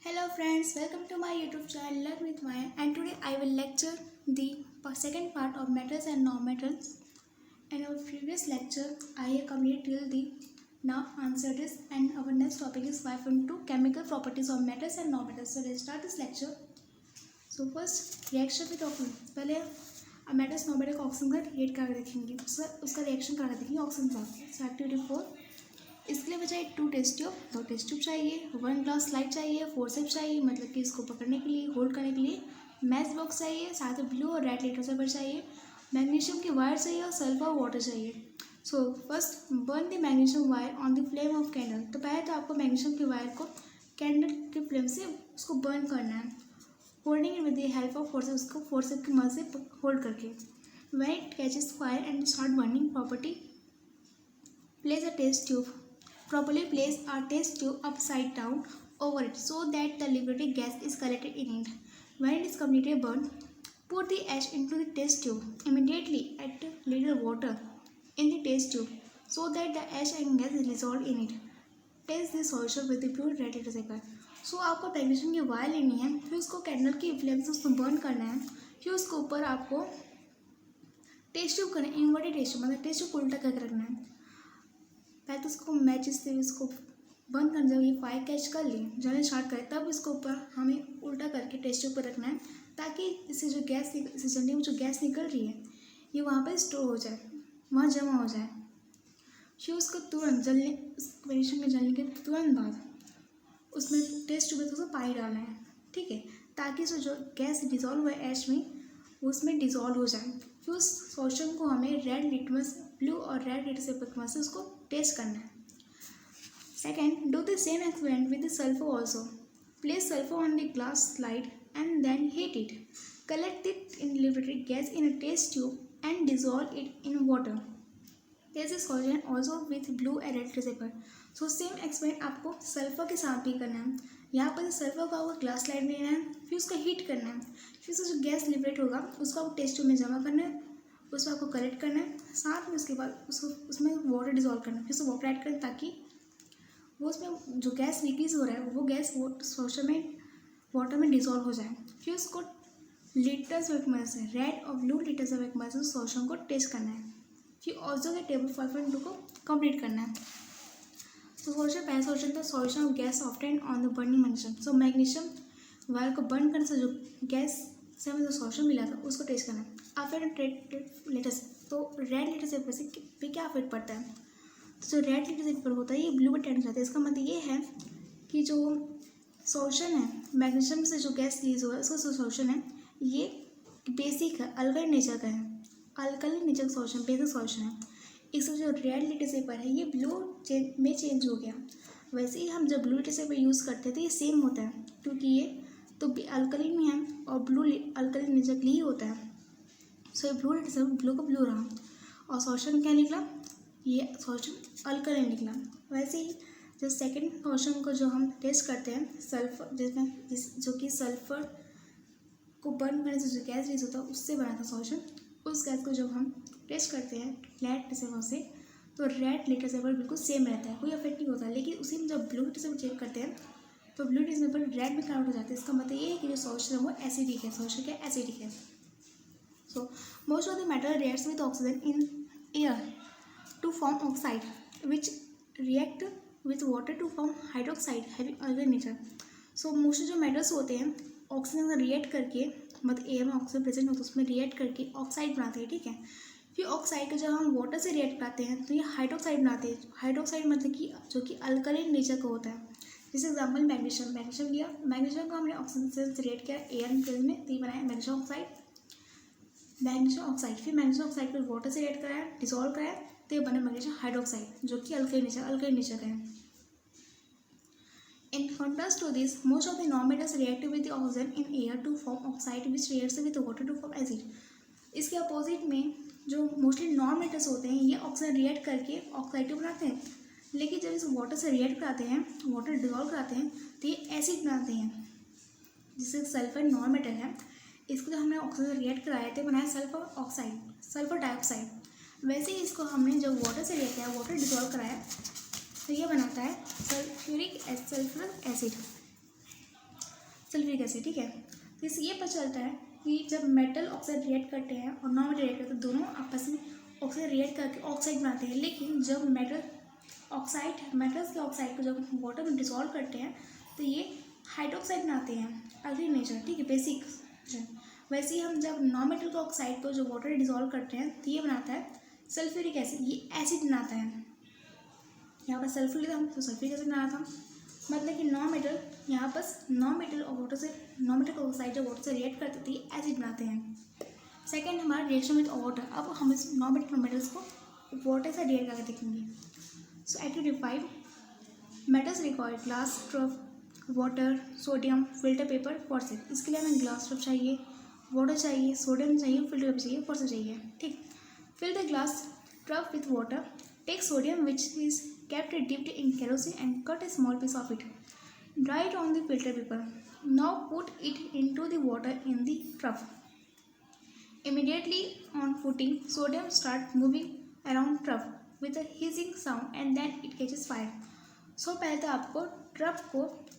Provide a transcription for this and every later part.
Hello friends, welcome to my YouTube channel Learn with Maya, and today I will lecture the second part of metals and non-metals. In our previous lecture, I have completed till the now answer this, and our next topic is 5.2 chemical properties of metals and non-metals. So let's start this lecture. So first reaction with oxygen. पहले metals non-metal का oxygen का react करके देखेंगे, उसका reaction करके देखेंगे oxygen का. सो activity 4. इसके लिए बचाए 2 टेस्ट ट्यूब, 2 टेस्ट ट्यूब चाहिए, 1 ग्लास स्लाइड चाहिए, फोर्सेप्स चाहिए मतलब कि इसको पकड़ने के लिए, होल्ड करने के लिए, मैच बॉक्स चाहिए, साथ में ब्लू और रेड लिटोसेपर चाहिए, मैग्नीशियम की वायर चाहिए और सल्फर वाटर चाहिए. So first burn the magnesium wire on the flame of candle. तो पहले तो आपको मैग्नीशियम की वायर को कैंडल की फ्लेम से उसको बर्न करना है, holding it with the help of forceps, उसको फोर्सेप की मदद से होल्ड करके. When it catches fire and start burning property, place a test tube. Properly place a test tube upside down over it so that the liberated gas is collected in it. When it is completely burned, put the ash into the test tube. Immediately add little water in the test tube so that the ash and gas is dissolved in it. Test the solution with the pure red liquid. So आपको magnesium की wire लेनी है, फिर उसको candle की flame से उसको burn करना है, फिर उसके ऊपर आपको टेस्ट ट्यूब करना है, इन्वर्टेड टेस्ट ट्यूब मतलब टेस्ट ट्यूब उल्टा करके रखना है. पहले तो उसको मैचेस से इसको बंद कर, जब ये फायर कैच कर ले, जलने स्टार्ट करे, तब इसको ऊपर हमें उल्टा करके टेस्ट ट्यूब पर रखना है, ताकि इससे जो गैस इससे जलने में जो गैस निकल रही है ये वहाँ पर स्टोर हो जाए, वहाँ जमा हो जाए. फिर उसको तुरंत जलने, उस मैग्नीशियम के जलने के तुरंत बाद उसमें टेस्ट ट्यूब में उसको पानी डालना है, ठीक है, ताकि उसमें जो गैस डिजॉल्व हुआ है ऐश में वो उसमें डिजॉल्व हो जाए. फिर उस सॉल्यूशन को हमें रेड लिटमस, ब्लू और रेड लिटमस से उसको टेस्ट करना है. Second, do the same experiment with the sulphur also. Place sulphur on the glass slide and then heat it. Collect it in liberated gas in a test tube and dissolve it in water. Test the solution also with blue and red litmus. So same experiment आपको sulphur के साथ भी करना है. यहाँ पर sulphur का वो ग्लास स्लाइड में लेना है, फिर उसको हीट करना है, फिर उसका जो गैस लिबरेट होगा उसको आपको टेस्ट ट्यूब में जमा करना है, उसको आपको कलेक्ट करना है, साथ में उसके बाद उसको उसमें वाटर डिजॉल्व करना है, फिर उसको वाटर ऐड करना, ताकि वो उसमें जो गैस रिलीज हो रहा है वो गैस वो सॉल्यूशन में वाटर में डिजॉल्व हो जाए. फिर उसको लीटर्स की मदद से, रेड और ब्लू लीटर्स की मदद से उस सॉल्यूशन को टेस्ट करना है. फिर ऑल्सो के टेबल 5.2 को कंप्लीट करना है. तो सॉल्यूशन पहला सॉल्यूशन था solution of gas obtained on the burning magnesium. So magnesium wire को बर्न करने से जो गैस से हमें जो सॉल्यूशन मिला था उसको टेस्ट करना है. आफ्टर लेटेस्ट, तो रेड लेटेस्ट पे क्या इफेक्ट पड़ता है, तो जो रेड लेटेस्ट पर होता है ये ब्लू में टेंड जाता है. इसका मतलब ये है कि जो सॉल्यूशन है मैग्नीशियम से जो गैस रिलीज हुआ है उसका जो सॉल्यूशन है ये बेसिक है, अल्कालाइन नेचर का है, अल्कालाइन नेचर का सॉल्यूशन, बेसिक सॉल्यूशन है. इसका जो रेड लिटमस पेपर है ये ब्लू में चेंज हो गया. वैसे ही हम जब ब्लू लिटमस पेपर यूज़ करते थे ये सेम होता है, क्योंकि ये तो अल्कलीन में है और ब्लू अल्कलीन नेचर के लिए होता है. सो ये ब्लू लिटमस पेपर ब्लू का ब्लू रहा और सॉल्यूशन क्या निकला, ये सॉल्यूशन अल्कलीन निकला. वैसे ही जो सेकेंड सॉल्यूशन को जो हम टेस्ट करते हैं सल्फर, जो कि सल्फर को बर्न करने से जो गैस रिलीज होता है उससे बना था सॉल्यूशन, उस गैस को जब हम टेस्ट करते हैं रेड लिटमस से, तो रेड लिटमस पेपर बिल्कुल सेम रहता है, कोई इफेक्ट नहीं होता. लेकिन उसी में जब ब्लू लिटमस पेपर चेक करते हैं तो ब्लू लिटमस पेपर रेड में कन्वर्ट हो जाता है. इसका मतलब ये है कि जो सॉल्यूशन है वो एसिडिक है, सॉल्यूशन क्या एसिडिक है. So most of the metal reacts with oxygen in air to form oxide which react with water to form hydroxide having alkaline nature. So most जो मेटल्स होते हैं ऑक्सीजन से react करके, मतलब air में oxygen present होता है उसमें रिएक्ट करके ऑक्साइड बनाते हैं, ठीक है. फिर ऑक्साइड को जब हम वाटर से रिएक्ट करते हैं तो ये हाइड्रोक्साइड बनाते हैं. हाइड्रोक्साइड मतलब कि जो कि अल्कालाइन नेचर का होता है. जैसे एग्जाम्पल मैग्नीशियम लिया, मैग्नीशियम को हमने ऑक्सीजन से रिएक्ट किया एयर में, तो ये बनाया मैग्नीशियम ऑक्साइड. फिर मैग्नीशियम ऑक्साइड को वाटर से रिएक्ट कराया, डिजॉल्व कराया, तो ये बना मैग्नीशियम हाइड्रोक्साइड जो कि अल्कालाइन नेचर का है. In contrast to this, most of the non-metals react with the oxygen in air to form oxide, which reacts with water to form acid. इसके अपोजिट में जो मोस्टली नॉन मेटल्स होते हैं ये ऑक्सीजन रिएक्ट करके oxide बनाते हैं, लेकिन जब इस वाटर से रिएक्ट कराते हैं, वाटर डिजॉल्व कराते हैं, तो ये एसिड बनाते हैं. जिससे सल्फर नॉन मेटल है, इसको जो हमने ऑक्सीजन रिएक्ट कराए थे बनाया सल्फर ऑक्साइड, सल्फर डाइऑक्साइड. वैसे ही इसको हमने जब वाटर से रिएक्ट किया, वाटर डिजॉल्व कराया, तो ये बनाता है सल्फ्यूरिक एसिड. सल्फ्यूरिक एसिड, ठीक है। तो इससे ये पता चलता है कि जब मेटल ऑक्साइड रिएक्ट करते हैं और नॉन मेटल रिएक्ट करते हैं, दोनों आपस में ऑक्साइड रिएक्ट करके ऑक्साइड बनाते हैं। लेकिन जब मेटल्स के ऑक्साइड को जब वाटर में डिसॉल्व करते हैं तो ये हाइड्रोक्साइड बनाते हैं, अगली नेचर, ठीक है, बेसिक। वैसे ही हम जब नॉन मेटल के ऑक्साइड को जो वाटर में डिसॉल्व करते हैं तो ये बनाता है सल्फ्यूरिक एसिड, ये एसिड बनाता है। यहाँ पर सल्फर लिया था तो सल्फ्यूरिक एसिड बनाया था, मतलब कि नॉन मेटल, यहाँ पर नॉन मेटल का ऑक्साइड जब वाटर से रिएक्ट करते थे ये एसिड बनाते हैं। सेकेंड हमारा रिएक्शन विद वाटर। अब हम इस नॉन मेटल मेटल्स को वाटर से रिएक्ट करके देखेंगे। So activity 5, metals require glass, trough, water, sodium, filter paper, forceps. इसके लिए हमें ग्लास ट्रफ चाहिए, वाटर चाहिए, सोडियम चाहिए, फिल्टर पेपर चाहिए, फॉर्सेप चाहिए, ठीक। Fill the glass trough with water, take sodium which is kept it dipped in kerosene and cut a small piece of it. Dry it on the filter paper. Now put it into the water in the trough. Immediately on putting, sodium starts moving around trough with a hissing sound and then it catches fire. So पहले तो आपको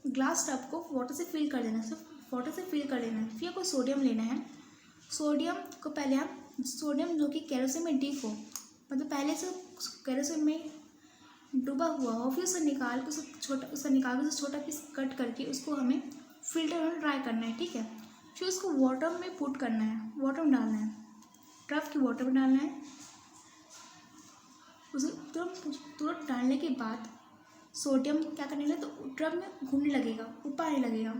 glass trough को water से fill कर देना है, सिर्फ water से फिल कर देना है। फिर आपको सोडियम लेना है। सोडियम को पहले आप सोडियम जो कि केरोसिन में डिप हो, मतलब पहले से केरोसिन में डूबा हुआ हो, फिर उसे निकाल के छोटा पीस कट करके उसको हमें फिल्टर में ड्राई करना है, ठीक है। फिर उसको वाटर में पुट करना है, वाटर में डालना है, ट्रफ की वाटर में डालना है। उसे तुरंत डालने के बाद सोडियम क्या करने लगे, तो ट्रफ में घूमने लगेगा, ऊपर आने लगेगा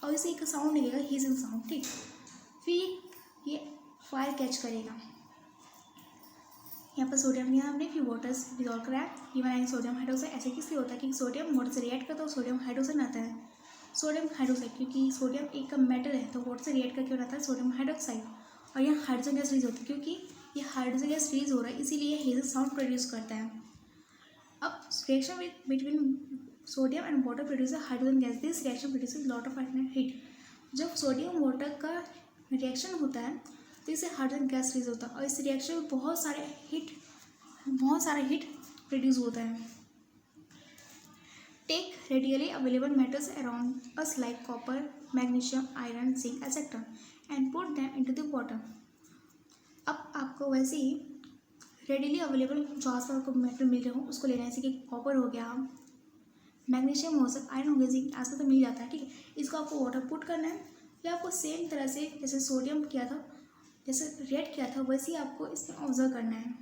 और इसे एक साउंड लगेगा, हीजिंग साउंड, ठीक। फिर ये फायर कैच करेगा। यहाँ पर सोडियम लिया हमने, फिर वाटर डिजॉल्व कराया, ये बनाएंगे सोडियम हाइड्रोक्साइड। ऐसे किस लिए होता है कि सोडियम वाटर से रिएक्ट करता है, सोडियम हाइड्रोक्साइड आता है, सोडियम हाइड्रोक्साइड, क्योंकि सोडियम एक मेटल है तो वाटर से रिएक्ट करके बनाता है सोडियम हाइड्रोक्साइड। और यहाँ हाइड्रोजन गैस रिलीज होती है, क्योंकि ये हाइड्रोजन गैस रिलीज हो रहा है इसीलिए हेजल साउंड प्रोड्यूस करता है। अब reaction between sodium and water produce hydrogen gas, this reaction produce lot of heat. जब सोडियम वाटर का रिएक्शन होता है तो इससे हाइड्रोजन गैस रिलीज होता है और इस रिएक्शन में बहुत सारा हीट प्रोड्यूस होता है। Take readily available metals around us like copper, magnesium, iron, zinc etcetera and put them into the water. अब आपको वैसे ही रेडियली अवेलेबल जो आसपास आपको मेटल मिल रहे हो उसको लेना है, जैसे कि कॉपर हो गया, मैग्नीशियम हो सकता, आयरन हो गया, जिंक आसपास तो मिल जाता है, ठीक है। इसको आपको वाटर पुट करना है, या आपको सेम तरह से जैसे सोडियम किया था, जैसे रिएक्ट किया था वैसे ही आपको इसमें ऑब्जर्व करना है,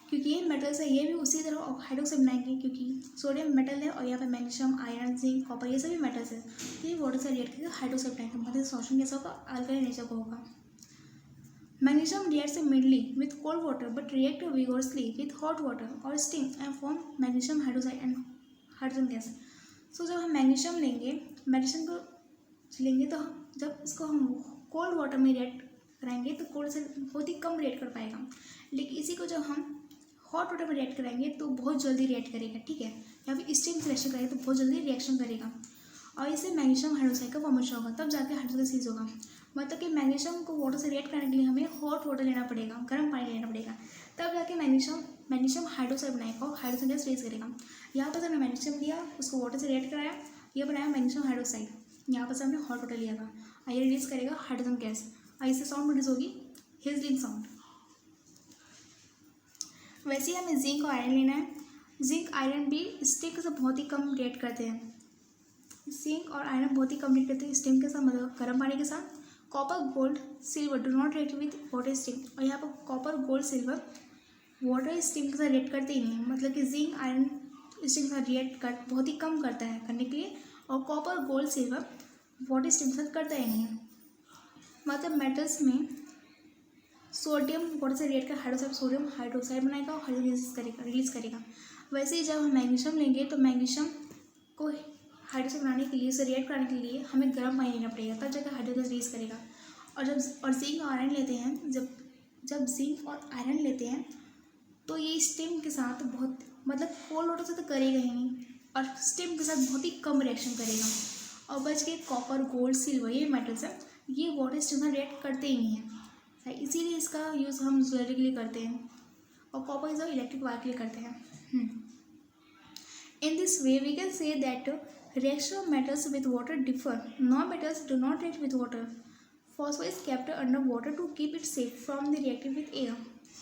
क्योंकि ये मेटल्स है, ये भी उसी तरह हाइड्रोक्साइड बनाएंगे, क्योंकि सोडियम मेटल है और यहाँ पर मैग्नीशियम, आयरन, जिंक, कॉपर ये सभी मेटल्स है, तो ये वाटर से रिएक्ट करके हाइड्रोक्साइड बनाएंगे, मतलब सॉल्यूशन कैसा होगा, अल्कालाइन नेचर का होगा। Magnesium reacts immediately with cold water but react vigorously with hot water और steam and form magnesium hydroxide and hydrogen gas. So जब हम मैग्नीशियम लेंगे तो जब इसको हम कोल्ड वाटर में रिएक्ट कराएंगे तो कोल्ड से बहुत ही कम रिएक्ट कर पाएगा, लेकिन इसी को जब हम हॉट वाटर में रिएक्ट कराएंगे तो बहुत जल्दी रिएक्ट करेगा, ठीक है। या फिर स्टीम से रिएक्शन करेगा तो बहुत जल्दी रिएक्शन करेगा और इससे मैग्नीशियम हाइड्रोक्साइड का फॉर्मेशन होगा, तब जाके हाइड्रोजन सीज होगा। मतलब कि मैग्नीशियम को वाटर से रिएक्ट करने के लिए हमें हॉट वाटर लेना पड़ेगा, गर्म पानी लेना पड़ेगा, तब जाके मैग्नीशियम हाइड्रोक्साइड बनाएगा और हाइड्रोजन गैस रिलीज करेगा। यहाँ पर हमने मैग्नीशियम लिया, उसको वाटर से रिएक्ट कराया, ये बनाया मैग्नीशियम हाइड्रोक्साइड। यहाँ पर हमने हॉट वाटर लिया था और ये रिलीज करेगा हाइड्रोजन गैस और इससे साउंड प्रोड्यूस होगी हिजलिंग साउंड। वैसे ही हमें जिंक और आयरन लेना है। जिंक आयरन भी स्टीम के साथ बहुत ही कम रिएक्ट करते हैं, जिंक और आयरन बहुत ही कम रिएक्ट करते हैं स्टीम के साथ, मतलब गर्म पानी के साथ। Copper, gold, silver do not react with water steam, और यहाँ पर copper, gold, silver water steam के साथ रिएक्ट करते ही नहीं, मतलब कि जिंक आयरन स्टीम के साथ रिएक्ट बहुत ही कम करता है करने के लिए, और copper, gold, silver water steam के साथ करता ही नहीं है। मतलब मेटल्स में सोडियम वाटर से रिएक्ट कर सोडियम हाइड्रोक्साइड बनाएगा और हाइड्रोजन रिलीज करेगा। वैसे ही जब हम मैग्नीशियम लेंगे तो मैग्नीशियम को हाइड्रोक्साइड बनाने के लिए, उसे रिएक्ट कराने के लिए हमें गर्म पानी लेना पड़ेगा, तब जाकर हाइड्रोजन रिलीज करेगा। और जिंक और आयरन लेते हैं, जब जिंक और आयरन लेते हैं तो ये स्टीम के साथ बहुत, मतलब कोल्ड वाटर से तो करेगा ही नहीं और स्टीम के साथ बहुत ही कम रिएक्शन करेगा। और बच के कॉपर, गोल्ड, सिल्वर ये मेटल्स हैं, ये वाटर स्टीम से रिएक्ट करते ही नहीं हैं, इसीलिए इसका यूज़ हम ज्वेलरी के लिए करते हैं और कॉपर इज इलेक्ट्रिक वायर के लिए करते हैं। In this way, we can say that reaction of metals with water differ. Non-metals do not react with water. Phosphor is kept under water to keep it safe from the reacting with air.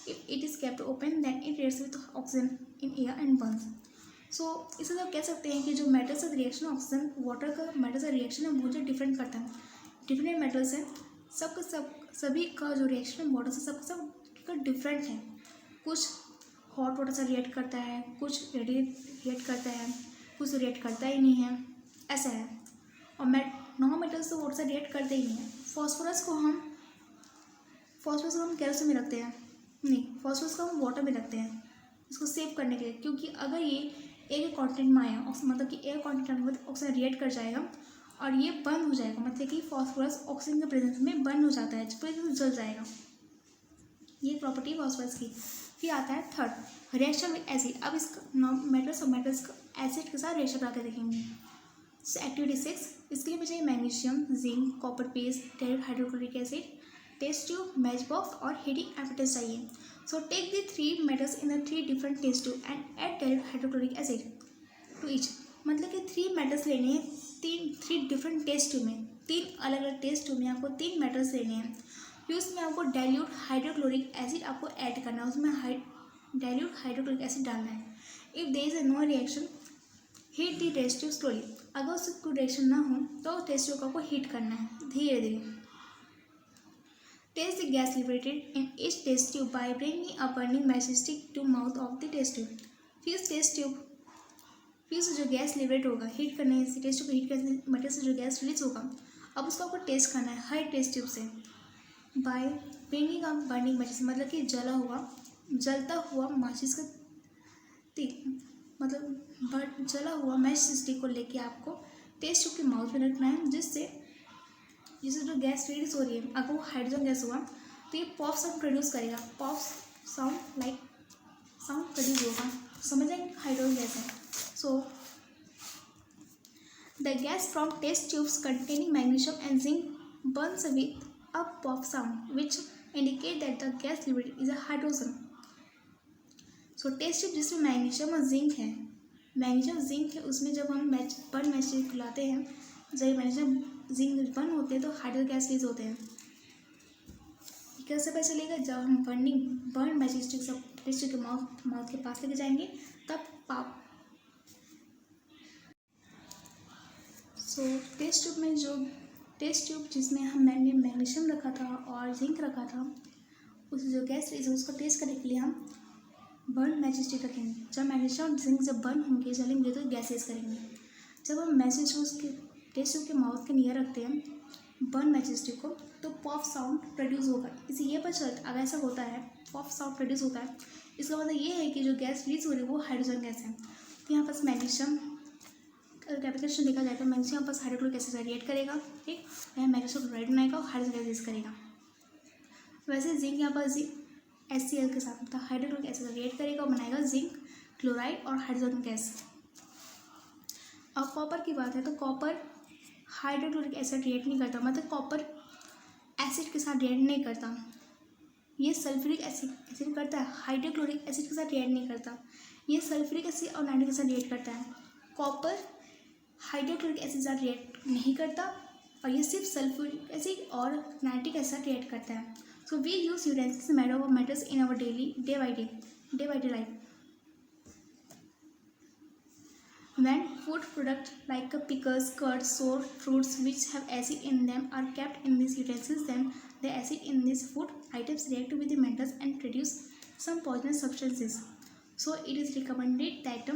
If it is kept open, then it reacts with oxygen in air and burns. So इसे तो कह सकते हैं कि जो metal से reaction oxygen water का metal से रिएक्शन है बहुत डिफरेंट करता है. डिफरेंट मेटल्स हैं, सभी का जो रिएक्शन है वाटर से सबका डिफरेंट है. कुछ हॉट वाटर से रिएक्ट करता है, कुछ रिएक्ट करता है, कुछ रिएक्ट करता ही नहीं है, ऐसा है. और नॉन मेटल्स तो वाटर से रिएक्ट करते ही नहीं है. फॉस्फोरस को हम केरोसिन में रखते हैं, नहीं, फॉस्फोरस को हम वाटर में रखते हैं इसको सेव करने के लिए, क्योंकि अगर ये एयर के कॉन्टेंट में आया, मतलब कि एयर कॉन्टेंट में ऑक्सीजन रिएक्ट कर जाएगा और ये बंद हो जाएगा, मतलब कि फॉस्फोरस ऑक्सीजन के प्रेजेंस में बंद हो जाता है, पूरी तरह जल जाएगा. ये प्रॉपर्टी फॉस्फोरस की. फिर आता है थर्ड, रिएक्शन विद एसिड. अब इसका मेटल्स का एसिड के साथ रिएक्शन करा के देखेंगे. एक्टिविटी 6, इसके लिए मुझे magnesium, zinc, copper paste, dilute hydrochloric acid, test tube, match box और हीटिंग एपेरेटस चाहिए. So take the 3 metals in the 3 different test tube and add dilute hydrochloric acid to each. मतलब कि 3 metals लेने हैं 3 different test tube में, 3 अलग अलग test tube में आपको 3 metals लेने हैं. फिर उसमें आपको डाइल्यूट हाइड्रोक्लोरिक एसिड आपको ऐड करना है, उसमें डाइल्यूट हाइड्रोक्लोरिक एसिड डालना है. If there is a no reaction, heat the test tube slowly. अगर उससे कोई रिएक्शन ना हो तो टेस्ट ट्यूब को आपको हीट करना है धीरे धीरे. Test the gas liberated in each test tube by bringing a burning matchstick to mouth of the test tube. फिर से जो गैस लिबरेट होगा हीट करने से, टेस्ट ट्यूब को हीट करने से मटेरियल से जो गैस रिलीज होगा, अब उसको आपको टेस्ट करना है हर टेस्ट ट्यूब से. By bringing a burning matches, मतलब कि जलता हुआ माचिस का जला हुआ मैच स्टिक को लेके आपको टेस्ट ट्यूब के माउथ में रखना है, जिससे जो गैस रिलीज हो रही है, अगर वो हाइड्रोजन गैस हुआ तो ये पॉप साउंड प्रोड्यूस करेगा. पॉप साउंड प्रोड्यूस होगा, समझ आए, हाइड्रोजन गैस है. So the gas from test tubes containing magnesium and zinc burns with a pop sound which indicate that the gas liberated is a hydrogen. So test tube जिसमें magnesium और zinc है, उसमें जब हम burn match खुलाते हैं, जब magnesium zinc burn होते हैं तो हाइड्रोजन गैस रिलीज होते हैं. कैसे पता चलेगा? जब हम बर्न मैचस्टिक सब टेस्ट के माउथ के पास लेके जाएंगे तब टेस्ट ट्यूब जिसमें हमने मैग्नीशियम रखा था और जिंक रखा था, उस जो गैस रिलीज है उसको टेस्ट करने के लिए हम बर्न मैचस्टिक रखेंगे. जब मैग्नीशियम और जिंक जब बर्न होंगे, जलेंगे तो गैस रिलीज करेंगे. जब हम मैचस्टिक उसके टेस्ट ट्यूब के माउथ के नियर रखते हैं बर्न मैचस्टिक को, तो पॉप साउंड प्रोड्यूस होगा. इसे ये पता चलता, अगर ऐसा होता है पॉप साउंड प्रोड्यूस होता है, इसका मतलब ये है कि जो गैस रिलीज हो रही है वो हाइड्रोजन गैस है. तो यहाँ पास मैग्नीशियम कैपिटेशन देखा जाए तो मैग्नीशियम यहाँ पास हाइड्रोक्लोरिक एसिड से रिएक्ट करेगा, ठीक, यहाँ मैग्नीशियम क्लोराइड बनाएगा और हाइड्रोजन गैस रिलीज करेगा. वैसे जिंक यहाँ पर HCl के साथ मतलब हाइड्रोक्लोरिक एसिड से रिएक्ट करेगा और बनाएगा जिंक क्लोराइड और हाइड्रोजन गैस. अब कॉपर की बात है तो कॉपर हाइड्रोक्लोरिक एसिड रिएक्ट नहीं करता, मतलब कॉपर एसिड के साथ रिएक्ट नहीं करता. ये सल्फ्यूरिक एसिड करता है, हाइड्रोक्लोरिक एसिड के साथ रिएक्ट नहीं करता. ये सल्फ्यूरिक एसिड और नाइट्रिक एसिड रिएक्ट करता है. कॉपर हाइड्रोक्लोरिक एसिड के साथ रिएक्ट नहीं करता और ये सिर्फ सल्फ्यूरिक एसिड और नाइट्रिक एसिड साथ रिएक्ट करता है. So we use utensils made of metals in our day by day life. When food products like pickles, curds, sour fruits which have acid in them are kept in these utensils, then the acid in these food items react with the metals and produce some poisonous substances. So it is recommended that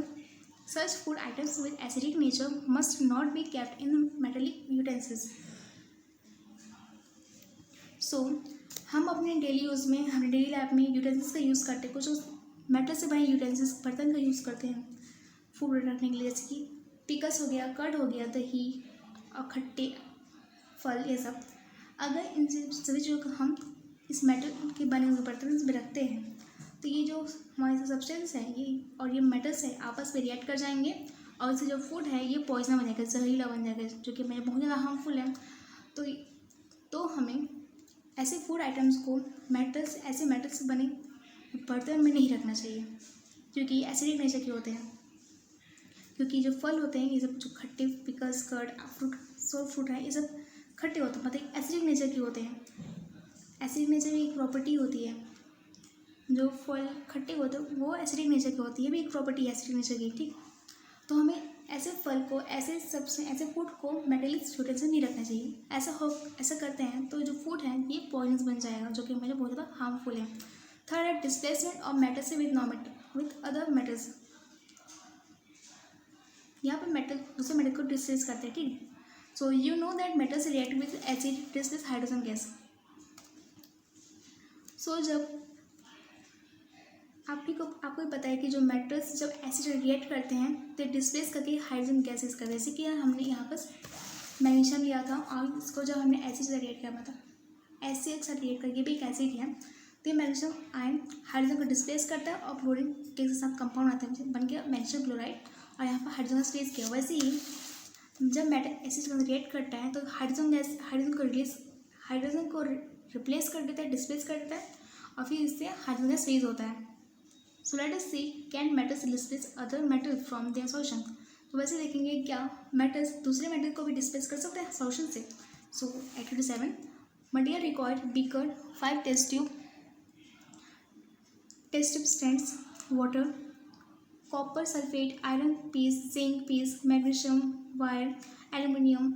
such food items with acidic nature must not be kept in metallic utensils. So हम अपने daily use में, हमारे daily life में utensils का use करते हैं. कुछ metal से बने यूटेंसिल्स बर्तन का यूज़ करते हैं फूड रखने के लिए, जैसे कि पिकल्स हो गया, कर्ड हो गया, दही और खट्टे फल, ये सब. अगर इन सभी चीज़ों को हम इस मेटल के बने हुए बर्तन में रखते हैं तो ये जो हमारे सब्सटेंस है ये मेटल्स है आपस में रिएक्ट कर जाएंगे और इससे जो फूड है ये पॉइजन बन जाएगा, जहरीला बन जाएगा, जो कि हमें बहुत ज़्यादा हार्मफुल है. तो हमें ऐसे फूड आइटम्स को ऐसे मेटल्स से बने बर्तन में नहीं रखना चाहिए, क्योंकि एसिडिक नेचर के होते हैं. क्योंकि जो फल होते हैं ये सब जो खट्टे पिकल्स कर्ड फ्रूट है ये सब खट्टे होते हैं, मतलब एसिडिक नेचर के होते हैं। एसिडिक नेचर की एक प्रॉपर्टी होती है, जो फल खट्टे होते हैं वो एसिडिक नेचर की होती है, भी एक प्रॉपर्टी है एसिडिक नेचर की, ठीक। तो हमें ऐसे फल को, ऐसे फूड को मेटालिक यूटेंसिल नहीं रखना चाहिए। ऐसा करते हैं तो जो फूड है ये पॉइजनस बन जाएगा, जो कि हमारे बहुत ज़्यादा हार्मफुल है। थर्ड है displacement of metals with other metals. यहाँ पर मेटल दूसरे मेटल को डिस्प्लेस करते हैं, ठीक। So you know that metals react with acid displace hydrogen gas. So जब आपको पता है कि जो मेटल्स जब एसिड रिएक्ट करते हैं तो डिस्प्लेस करके हाइड्रोजन गैसेस करते हैं। जैसे कि हमने यहाँ पर मैग्नीशियम लिया था और इसको जब हमने एसिड से रिएक्ट किया था, एसिड के साथ रिएक्ट करके भी एक एसिड है, तो ये मैग्नीशियम आयन हाइड्रोजन को डिस्प्लेस करता है और क्लोरीन के साथ कंपाउंड आता है बन गया मैग्नीशियम क्लोराइड, और यहाँ पर हाइड्रोजन स्पेस किया। वैसे ही जब मेटल एसिड को रिएक्ट करता है तो हाइड्रोजन को रिप्लेस कर देता है, डिस्प्लेस कर देता है, और फिर इससे हाइड्रोजन गैस रिलीज होता है। So let us see can metals displace other metal from their solution. तो वैसे देखेंगे क्या मेटल्स दूसरे मेटल को भी डिस्प्लेस कर सकते हैं सॉल्यूशन से। So activity 7 material required beaker 5 test tube stands water copper sulphate iron piece zinc piece magnesium wire aluminium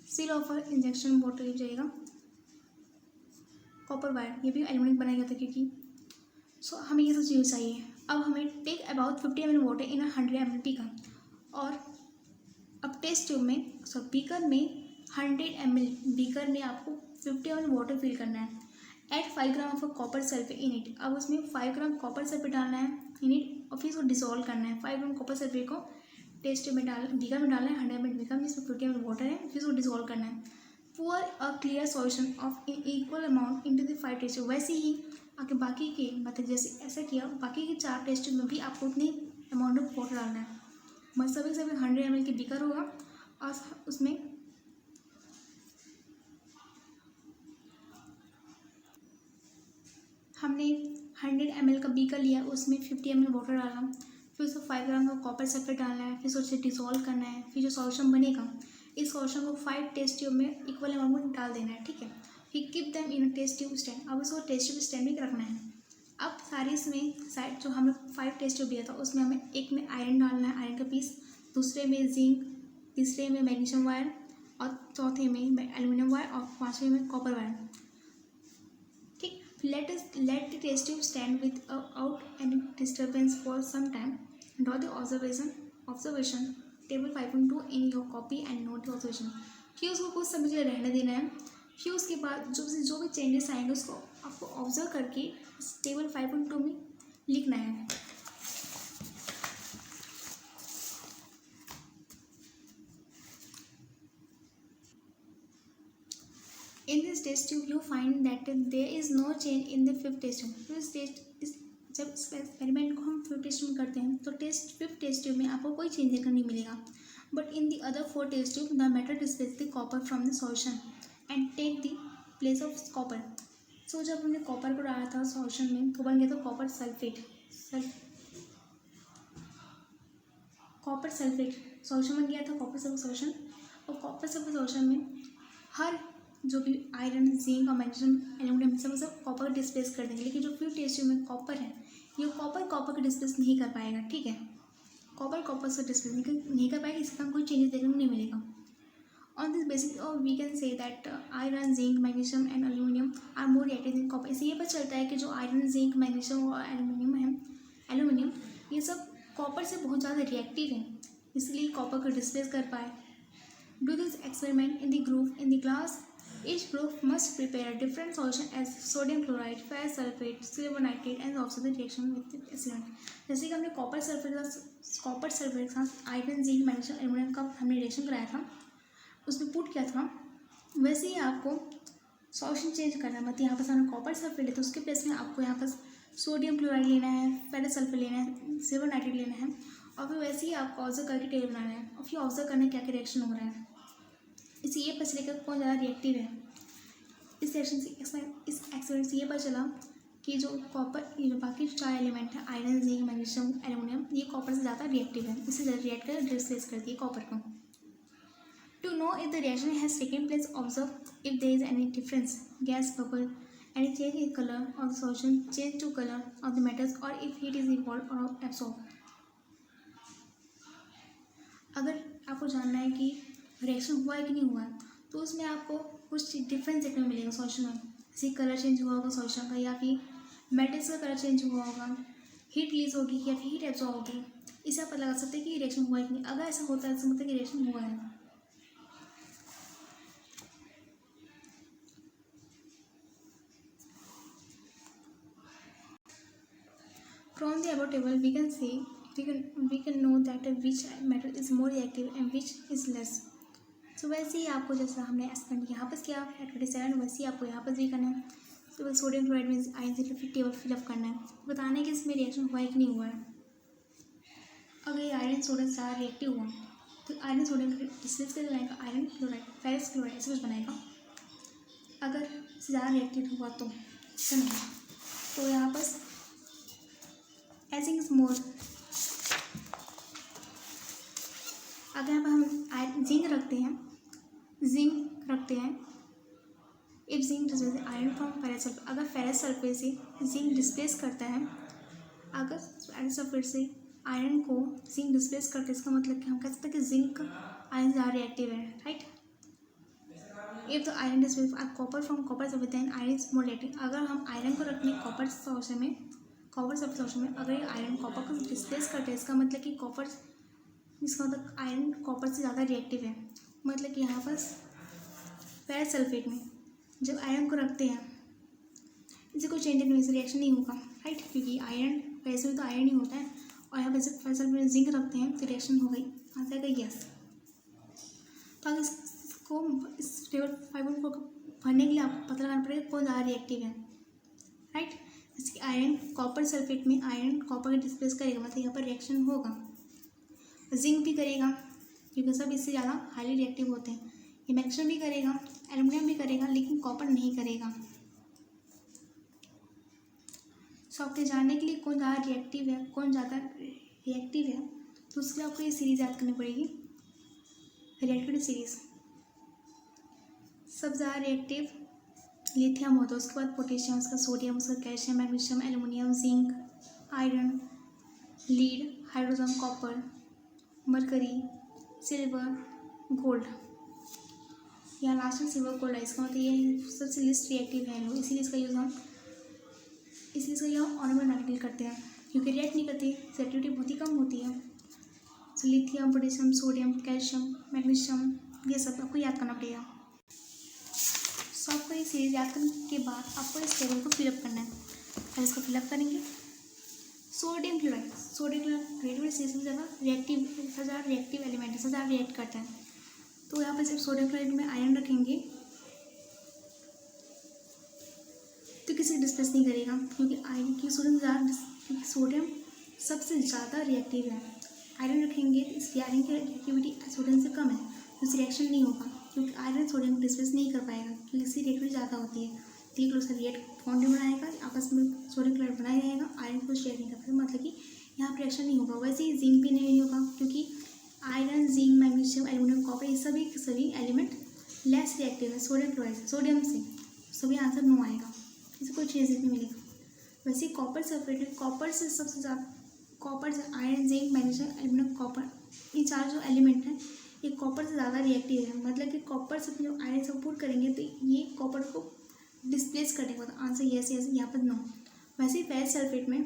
seal offer injection water हो जाएगा कॉपर वायर, ये भी एल्यूमिनियम बनाया गया था क्योंकि सो हमें ये सब चीज़ें चाहिए। अब हमें take about 50 ml water in 100 ml beaker, और अब टेस्ट ट्यूब में बीकर में 100 ml बीकर में आपको 50 ml वाटर फिल करना है। Add 5 gram of copper sulphate in it. अब उसमें 5 ग्राम कॉपर सल्फेट डालना है इन इट, और फिर उसको डिसॉल्व करना है। 5 ग्राम कॉपर सल्फेट को टेस्ट ट्यूब में बीकर में डालना है 100 ml बीकर में, जिसमें 50 ml वाटर है, फिर उसको डिसॉल्व करना है। pour a clear solution of equal amount into the 5 test tube. वैसे ही आगे बाकी के मतलब जैसे ऐसा किया बाकी के 4 टेस्ट ट्यूब में भी आपको उतनी अमाउंट ऑफ वाटर डालना है। मतलब सभी 100 ml की बीकर होगा और उसमें हमने 100 ml का बीकर लिया, उसमें 50 ml वाटर डाला, फिर उसको 5 ग्राम का कॉपर सल्फेट डालना है, फिर उसे डिसॉल्व करना है, फिर जो सॉल्यूशन बनेगा इस सॉल्यूशन को 5 टेस्ट ट्यूब में इक्वल अमाउंट में डाल देना है, ठीक है। फिर keep them in test tube stand. अब उसको टेस्ट ट्यूब स्टैंड भी रखना है। अब सारे इसमें साइड जो हमने 5 टेस्ट ट्यूब दिया था उसमें हमें एक में आयरन डालना है, आयरन का पीस, दूसरे में जिंक, तीसरे में मैग्नीशियम वायर, और चौथे में एल्यूमिनियम वायर, और पाँचवें में कॉपर वायर, ठीक। Let the test tube stand without any disturbance for some time. Draw the observation table 5.2 in your copy and note the observation. फिर उसको कुछ समय के लिए रहने देना है। फिर उसके बाद जो भी चेंजेस आएंगे उसको आपको ऑब्जर्व करके टेबल 5.2 में लिखना है। In this test tube you find that there is no change in the 5th test tube। तो जब एक्सपेरिमेंट को हम 5th टेस्ट ट्यूब में करते हैं तो 5th टेस्ट ट्यूब में आपको कोई चेंज देखने नहीं मिलेगा। But in the other 4 test tube the metal displace the copper from the solution and take the place of copper. So जब हमने कॉपर को डाला था सॉल्यूशन में तो बन गया था कॉपर सल्फेट सॉल्यूशन बन गया था कॉपर सल्फेट सॉल्यूशन। और कॉपर सल्फेट सॉल्यूशन में हर जो भी आयरन जिंक और मैग्नीशियम एल्यूमिनियम सब कॉपर को डिस्प्लेस कर देंगे, लेकिन जो 5th टेस्ट ट्यूब में कॉपर है ये कॉपर को डिस्प्लेस नहीं कर पाएगा, ठीक है। कॉपर से डिस्प्लेस नहीं कर पाएगा, इसका कोई चेंजेस देखने को नहीं मिलेगा। On this basis we can say that iron zinc magnesium and aluminium are more reactive than copper. इससे ये पता चलता है कि जो आयरन जिंक मैग्नीशियम और एल्यूमिनियम ये सब कॉपर से बहुत ज़्यादा रिएक्टिव है, इसलिए कॉपर को डिस्प्लेस कर पाए। Do this experiment in the group in the class. Each group must prepare a different solution as sodium chloride, ferrous sulfate, silver nitrate and observe the reaction with the accident। जैसे कि हमने copper sulphate के साथ iron zinc magnesium aluminium का हमने reaction कराया था, उसमें पुट किया था, वैसे ही आपको सॉल्यूशन चेंज करना है। मतलब यहाँ पर हमें कॉपर सल्फेट है तो उसके प्लेस में आपको यहाँ पर सोडियम क्लोराइड लेना है, फेरस सल्फेट लेना है, सिल्वर नाइट्रेट लेना है, और फिर वैसे ही आपको ऑब्जर्व करके टेबल बनाना है और फिर ऑब्जर्व करना है क्या क्या रिएक्शन हो रहा है। इससे ये पता चलेगा कौन ज़्यादा रिएक्टिव है। इस एक्सपेरिमेंट से ये पता चला कि जो कॉपर, ये जो बाकी 4 एलिमेंट है आयरन, जिंक, मैग्नीशियम, एल्युमिनियम, ये कॉपर से ज़्यादा रिएक्टिव है, इससे रिएक्ट कर डिस्प्लेस करती है कॉपर को। To know if the reaction has taken place, observe if there is any difference, gas, bubble, any change in colour of the solution, change to colour of the metals, और if heat is evolve और absorb. अगर आपको जानना है कि reaction हुआ है कि नहीं हुआ है, तो उसमें आपको कुछ डिफरेंस देखने को मिलेगा सॉल्यूशन में, जैसे कलर चेंज हुआ होगा सॉल्यूशन का, या फिर मेटल्स का कलर चेंज हुआ होगा, हीट रिलीज होगी या फिर हीट एब्जॉर्ब होगी। इससे आप पता लगा सकते हैं कि रिएक्शन हुआ है कि नहीं। अगर ऐसा होता है तो मतलब कि रिएक्शन हुआ है। From the above table, we can see we can know that which metal is more reactive and which is less. So वैसे ही आपको जैसा हमने एक्सप्लेन यहाँ पर किया एट 27, वैसे ही आपको यहाँ पर भी करना है। तो सोडियम क्लोराइड में आयन से फिर टेबल फिलअप करना है, बताना है कि इसमें रिएक्शन हुआ है कि नहीं हुआ है। अगर ये आयरन सोडियम से ज़्यादा रिएक्टिव हुआ तो आयरन सोडियम डिस्प्लेस कर बनाएगा आयरन क्लोराइड, फेरस क्लोराइड ऐसे कुछ बनाएगा। अगर ज़्यादा रिएक्टिव हुआ तो नहीं, तो यहाँ पर एजिंग इज मोर। अगर यहाँ पर हम जिंक रखते हैं if zinc displace iron from ferrous sulphate, अगर फेरस सल्फेट से जिंक डिस्प्लेस करता है, अगर फेरस सल्फेट से आयरन को जिंक डिस्प्लेस करते हैं, इसका मतलब कि हम कह सकते हैं कि जिंक आयरन ज़्यादा रिएक्टिव है, right. If the iron displace copper from copper sulphate then iron is more reactive, अगर हम आयरन को रखने कॉपर सॉल्यूशन में अगर ये आयरन कॉपर को डिस्प्लेस करते हैं, इसका मतलब कि आयरन कॉपर से ज़्यादा रिएक्टिव है। मतलब कि यहाँ पर फेरस सल्फेट में जब आयरन को रखते हैं, इसे कोई चेंज करने से रिएक्शन नहीं होगा, राइट, क्योंकि आयरन फेरस में तो आयरन ही होता है, और यहाँ पर जब फेरस सल्फेट में जिंक रखते हैं तो रिएक्शन हो गई, आ जाएगा यस। तो अगर इसको इस टेबल 5 को भरने के लिए आपको पता लगाना पड़ेगा कौन ज़्यादा रिएक्टिव है, राइट। जैसे कि आयरन कॉपर सल्फेट में आयरन कॉपर को डिस्प्लेस करेगा, मतलब यहाँ पर रिएक्शन होगा। जिंक भी करेगा क्योंकि सब इससे ज़्यादा हाईली रिएक्टिव होते हैं। ये मैग्नीशियम भी करेगा, एल्युमिनियम भी करेगा, लेकिन कॉपर नहीं करेगा। सो आपके जानने के लिए कौन ज़्यादा रिएक्टिव है, तो उसके लिए आपको ये सीरीज़ याद करनी पड़ेगी, रिएक्टिविटी सीरीज। सब ज़्यादा रिएक्टिव लिथियम होता है, उसके बाद पोटेशियम, उसका सोडियम, उसका calcium, magnesium, aluminium, zinc, iron, lead, hydrogen, copper, mercury, silver, gold. यहाँ लास्ट में सिल्वर गोल्ड है, इसका मतलब ये सबसे लिस्ट रिएक्टिव है लोग, इसीलिए इसका यहाँ ऑनरेबल मैग्नेटिल करते हैं, क्योंकि रिएक्ट नहीं करती, रिएक्टिविटी बहुत ही कम होती है। तो lithium, potassium, sodium, calcium, magnesium, ये सब आपको याद करना पड़ेगा। सो आपको ये सीरीज याद करने के बाद आपको इस टेबल को फिलअप करना है। अब इसको फिलअप करेंगे। सोडियम क्लोराइड रिएक्टिविटी सीरीज में ज़्यादा रिएक्टिव एलिमेंट है, ज़्यादा रिएक्ट करता है। तो यहाँ पर जब सोडियम क्लोराइड में आयरन रखेंगे तो किसी डिस्प्लेस नहीं करेगा, क्योंकि आयरन की सोडियम सबसे ज़्यादा रिएक्टिव है। आयरन रखेंगे तो इस आयरन की रिएक्टिविटी सोडियम से कम है, तो इस रिएक्शन नहीं होगा, क्योंकि आयरन सोडियम को डिस्प्लेस नहीं कर पाएगा, क्योंकि इसकी रिएक्टिविटी ज़्यादा होती है। तो एक लोग से रिएक्ट बॉन्ड बनाएगा, आपस में सोडियम क्लोराइड बनाया जाएगा, आयरन को शेयर नहीं कर पाएगा, मतलब कि यहाँ पर रिएक्शन नहीं होगा। वैसे ही जिंक भी नहीं होगा, क्योंकि iron, zinc, magnesium, aluminium, copper, ये सभी एलिमेंट लेस रिएक्टिव है सोडियम से, सभी आंसर नो आएगा, इसे कोई चीज़ नहीं मिलेगा। वैसे कॉपर सल्फेट, कॉपर से सबसे ज़्यादा, कॉपर से iron, zinc, magnesium, aluminium, copper, ये 4 जो एलिमेंट हैं ये कॉपर से ज़्यादा रिएक्टिव है। मतलब कि कॉपर से जो आयरन सपोर्ट करेंगे तो ये कॉपर को डिस्प्लेस कर देगा, तो आंसर यस यहाँ पर नो। वैसे ही फेरस सल्फेट में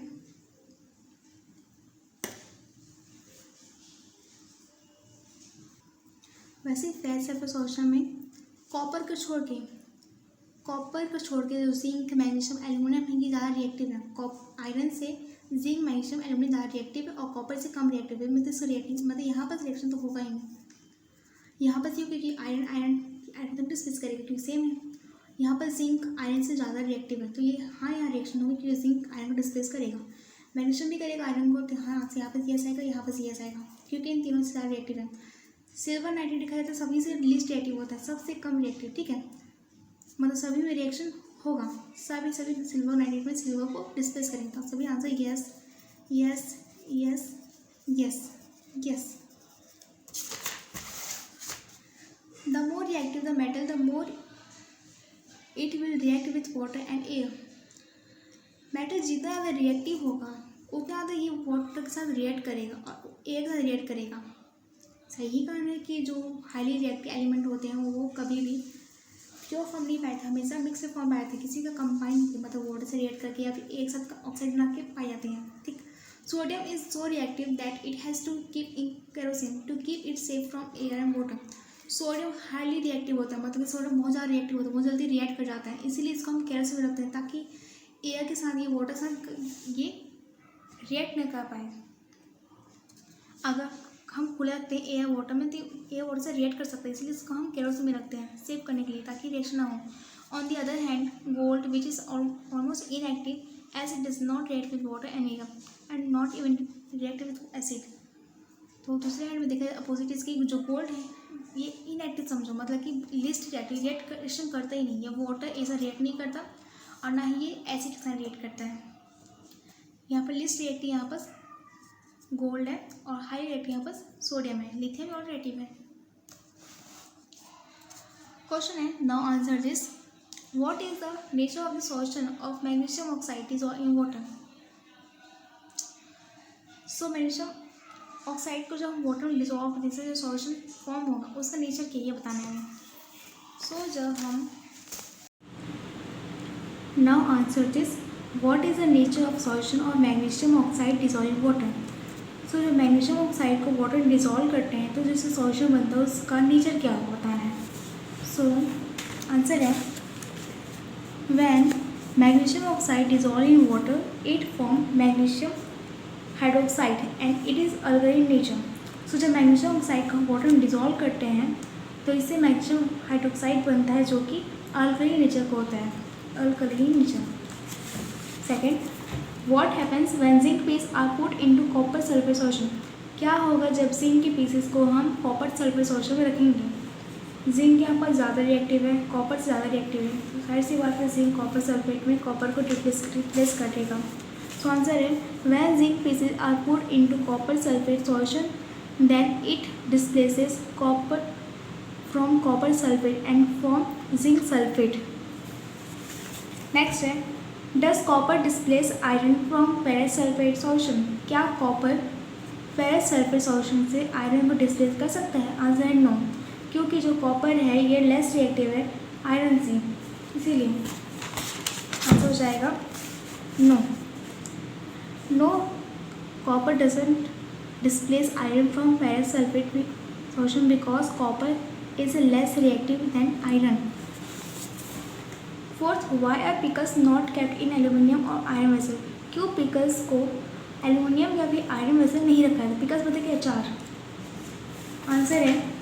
सॉल्यूशन में कॉपर को छोड़ के जो जिंक, मैग्नीशियम, एल्युमिनियम है ये ज़्यादा रिएक्टिव है। आयरन से जिंक, मैग्नीशियम, एल्युमिनियम ज़्यादा रिएक्टिव है और कॉपर से कम रिएक्टिव है। मतलब यहाँ पर रिएक्शन तो होगा ही नहीं। यहाँ पर क्यों, क्योंकि आयरन तक डिस्प्लेस करेगा, क्योंकि सेम है। यहाँ पर जिंक आयरन से ज़्यादा रिएक्टिव है, तो ये यहाँ रिएक्शन होगी, क्योंकि जिंक आयरन को डिस्प्लेस करेगा। मैग्नीशियम भी करेगा आयरन को, तो यहाँ पर यस आएगा, यहाँ पर यस आएगा, क्योंकि इन तीनों से ज़्यादा रिएक्टिव है। सिल्वर नाइट्रेट दिखाया जाता है सभी से लीस्ट रिएक्टिव होता है, सबसे कम रिएक्टिव, ठीक है, मतलब सभी में रिएक्शन होगा। सभी सिल्वर 98 में सिल्वर को डिस्प्लेस करेंगे। तो सभी answer yes yes yes yes yes. The more reactive the metal the more it will react with water and air. Metal जितना ज़्यादा रिएक्टिव होगा उतना ज़्यादा ये वाटर के साथ रिएक्ट करेगा और एयर के साथ रिएक्ट करेगा। सही कारण है कि जो हाईली रिएक्टिव एलिमेंट होते हैं वो कभी भी प्योर फॉर्म नहीं पाए थे, हमेशा मिक्स फॉर्म पाए थे, किसी का कंबाइन मतलब वाटर से रिएक्ट करके या फिर एक साथ ऑक्साइड बना के पाए जाते हैं। ठीक। Sodium is so reactive that it has to keep in kerosene to keep it safe from air and water. Sodium highly reactive होता है, मतलब सोडियम बहुत ज़्यादा रिएक्टिव होता है, बहुत जल्दी रिएक्ट कर जाता है, इसीलिए इसको हम केरोसिन में रखते हैं ताकि एयर के साथ ये वाटर के साथ ये रिएक्ट न कर पाए। अगर हम खुले रखते हैं एयर वाटर में तो एयर वाटर से रिएक्ट कर सकते हैं, इसलिए इसको हम केरोसिन में रखते हैं सेव करने के लिए ताकि रिएक्शन ना हो। On the other hand gold which is almost inactive as it does not react with water and air and not even react with acid. तो दूसरे हैंड में देखा जाए अपोजिट इसकी जो गोल्ड है ये इनएक्टिव समझो, मतलब कि लिस्ट रिएक्शन करता ही नहीं, ये वाटर ऐसा रिएक्ट नहीं करता और ना ही ये एसिड के साथ रिएक्ट करता है। यहाँ पर लिस्ट रिएक्टिव यहाँ पर गोल्ड है और हाई रिएक्टिव यहाँ पर सोडियम है, लिथियम और रेटिव है। क्वेश्चन है now answer this. What is the nature of the solution of magnesium oxide dissolve in water. So magnesium oxide को जब हम वाटर में डिसॉल्व करने से जो सॉल्यूशन फॉर्म होगा उसका नेचर क्या है ये बताना है हमें। सो जब हम now answer this. What is the nature of solution of magnesium oxide dissolve in water. So जब मैग्नीशियम ऑक्साइड को वाटर में डिसॉल्व करते हैं तो जिससे सॉल्यूशन बनता है उसका नेचर क्या होगा बताना है। सो आंसर है when magnesium oxide dissolve in water it form magnesium hydroxide and it is alkaline nature. So जब मैग्नीशियम ऑक्साइड को वाटर में डिसॉल्व करते हैं तो इससे मैग्नीशियम हाइड्रोक्साइड बनता है जो कि अल्कलाइन नेचर का होता है, alkaline nature. Second, what happens when zinc piece are put into copper sulphate solution. क्या होगा जब जिंक के पीसेस को हम कॉपर सल्फेट सॉल्यूशन में रखेंगे। जिंक यहाँ पर ज़्यादा रिएक्टिव है, कॉपर से ज़्यादा रिएक्टिव है, तो साइड सी बात है जिंक कॉपर सल्फेट में कॉपर को रिप्लेस कर देगा। सो आंसर है when zinc pieces are put into copper sulphate solution then it displaces copper from copper sulphate and form zinc sulphate. Next है does copper displace iron from ferrous sulphate solution. क्या copper ferrous sulphate solution से iron को displace कर सकता है। Answer है no, क्योंकि जो कॉपर है ये लेस रिएक्टिव है आयरन से, इसीलिए आंसर हो जाएगा no. No, copper doesn't displace iron from ferrous sulphate solution because copper is less reactive than iron. Fourth, why are pickles not kept in aluminium और आयरन वेसल। क्यों pickles को aluminium या फिर iron vessel नहीं रखा है। Pickles मतलब कि अचार। आंसर है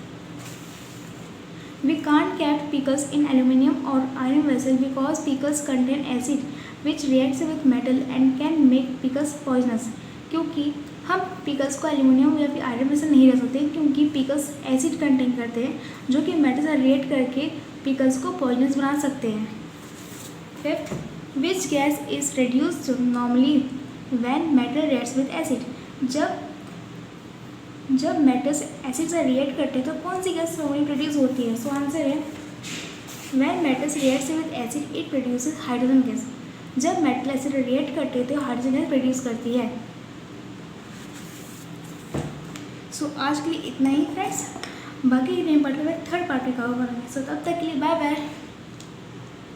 we can't kept pickles in aluminium और iron vessel because pickles contain acid which reacts with metal and can make pickles poisonous. क्योंकि हम पिकल्स को एल्यूमिनियम या फिर आयरन वेसल नहीं रख सकते क्योंकि पिकल्स एसिड कंटेन करते हैं जो कि मेटल से रिएक्ट करके पिकल्स को पॉइजनस बना सकते हैं। Fifth, which gas is reduced normally when metal reacts with acid। जब मेटल्स एसिड से रिएक्ट करते हैं तो कौन सी गैस नॉर्मली प्रोड्यूस होती है। सो आंसर है when metals reacts with acid it produces hydrogen gas. जब मेटल एसिड रिएक्ट करते हैं तो हाइड्रोजन गैस प्रोड्यूस करती है। सो आज के लिए इतना ही फ्रेंड्स, बाकी नेम पार्ट में थर्ड पार्ट में कवर करेंगे। सो तब तक के लिए बाय बाय।